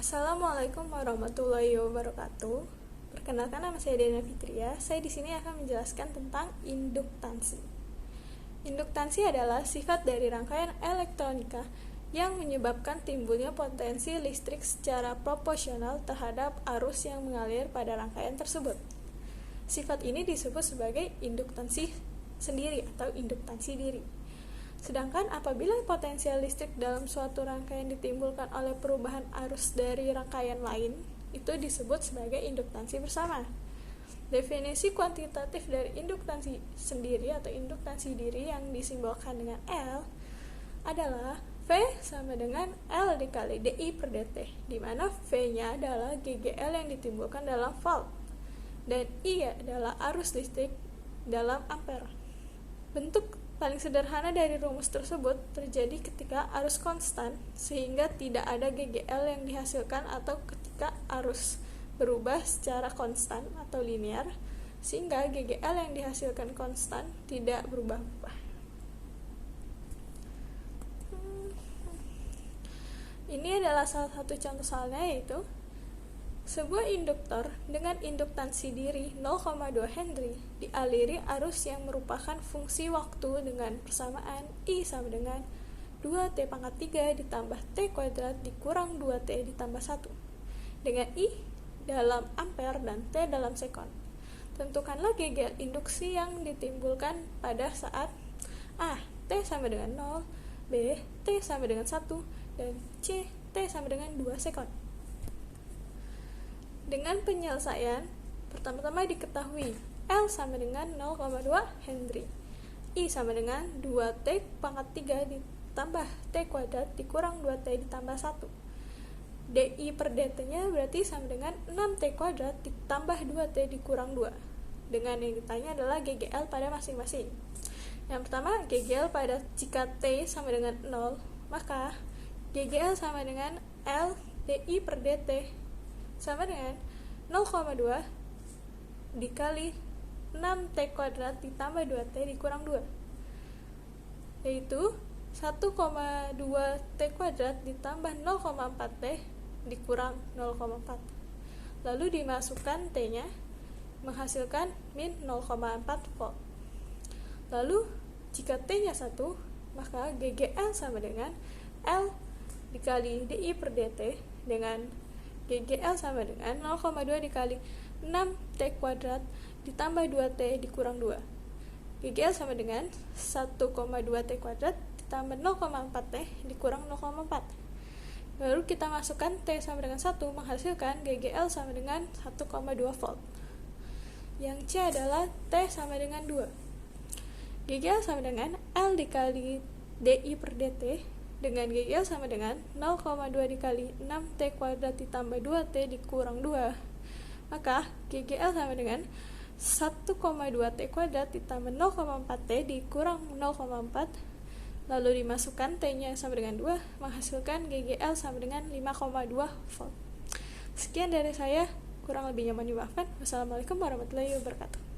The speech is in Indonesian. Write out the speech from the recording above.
Assalamualaikum warahmatullahi wabarakatuh. Perkenalkan, nama saya Dena Fitria. Saya di sini akan menjelaskan tentang induktansi. Induktansi adalah sifat dari rangkaian elektronika yang menyebabkan timbulnya potensi listrik secara proporsional terhadap arus yang mengalir pada rangkaian tersebut. Sifat ini disebut sebagai induktansi sendiri atau induktansi diri. Sedangkan apabila potensial listrik dalam suatu rangkaian ditimbulkan oleh perubahan arus dari rangkaian lain, itu disebut sebagai induktansi bersama. Definisi kuantitatif dari induktansi sendiri atau induktansi diri yang disimbolkan dengan L adalah V sama dengan L dikali DI per dt, di mana V-nya adalah GGL yang ditimbulkan dalam volt, dan I adalah arus listrik dalam ampere. Bentuk paling sederhana dari rumus tersebut terjadi ketika arus konstan, sehingga tidak ada GGL yang dihasilkan, atau ketika arus berubah secara konstan atau linear, sehingga GGL yang dihasilkan konstan tidak berubah-ubah. Ini adalah salah satu contoh soalnya, yaitu sebuah induktor dengan induktansi diri 0,2 Henry dialiri arus yang merupakan fungsi waktu dengan persamaan I sama dengan 2T pangkat 3 ditambah T kuadrat dikurang 2T ditambah 1 dengan I dalam ampere dan T dalam sekon. Tentukanlah GGL induksi yang ditimbulkan pada saat A. T sama dengan 0, B. T sama dengan 1, dan C. T sama dengan 2 sekon. Dengan penyelesaian, pertama-tama diketahui L sama dengan 0,2 Henry, I sama dengan 2T pangkat 3 ditambah T kuadrat dikurang 2T ditambah 1. DI per dt nya berarti sama dengan 6T kuadrat ditambah 2T dikurang 2. Dengan yang ditanya adalah GGL pada masing-masing. Yang pertama, GGL pada jika T sama dengan 0, maka GGL sama dengan L DI per dt sama dengan 0,2 dikali 6T kuadrat ditambah 2T dikurang 2, yaitu 1,2T kuadrat ditambah 0,4T dikurang 0,4. Lalu dimasukkan T-nya, menghasilkan min 0,4 volt. Lalu jika T-nya 1, maka GGL sama dengan L dikali DI per dt, dengan GGL sama dengan 0,2 dikali 6T kuadrat ditambah 2T dikurang 2. GGL sama dengan 1,2T kuadrat ditambah 0,4T dikurang 0,4. Baru kita masukkan T sama dengan 1, menghasilkan GGL sama dengan 1,2 volt. Yang C adalah T sama dengan 2. GGL sama dengan L dikali DI per dt, dengan GGL sama dengan 0,2 dikali 6T kuadrat ditambah 2T dikurang 2, maka GGL sama dengan 1,2T kuadrat ditambah 0,4T dikurang 0,4. Lalu dimasukkan T-nya sama dengan 2, menghasilkan GGL sama dengan 5,2 volt. Sekian dari saya, kurang lebihnya mohon dimaafkan. Wassalamualaikum warahmatullahi wabarakatuh.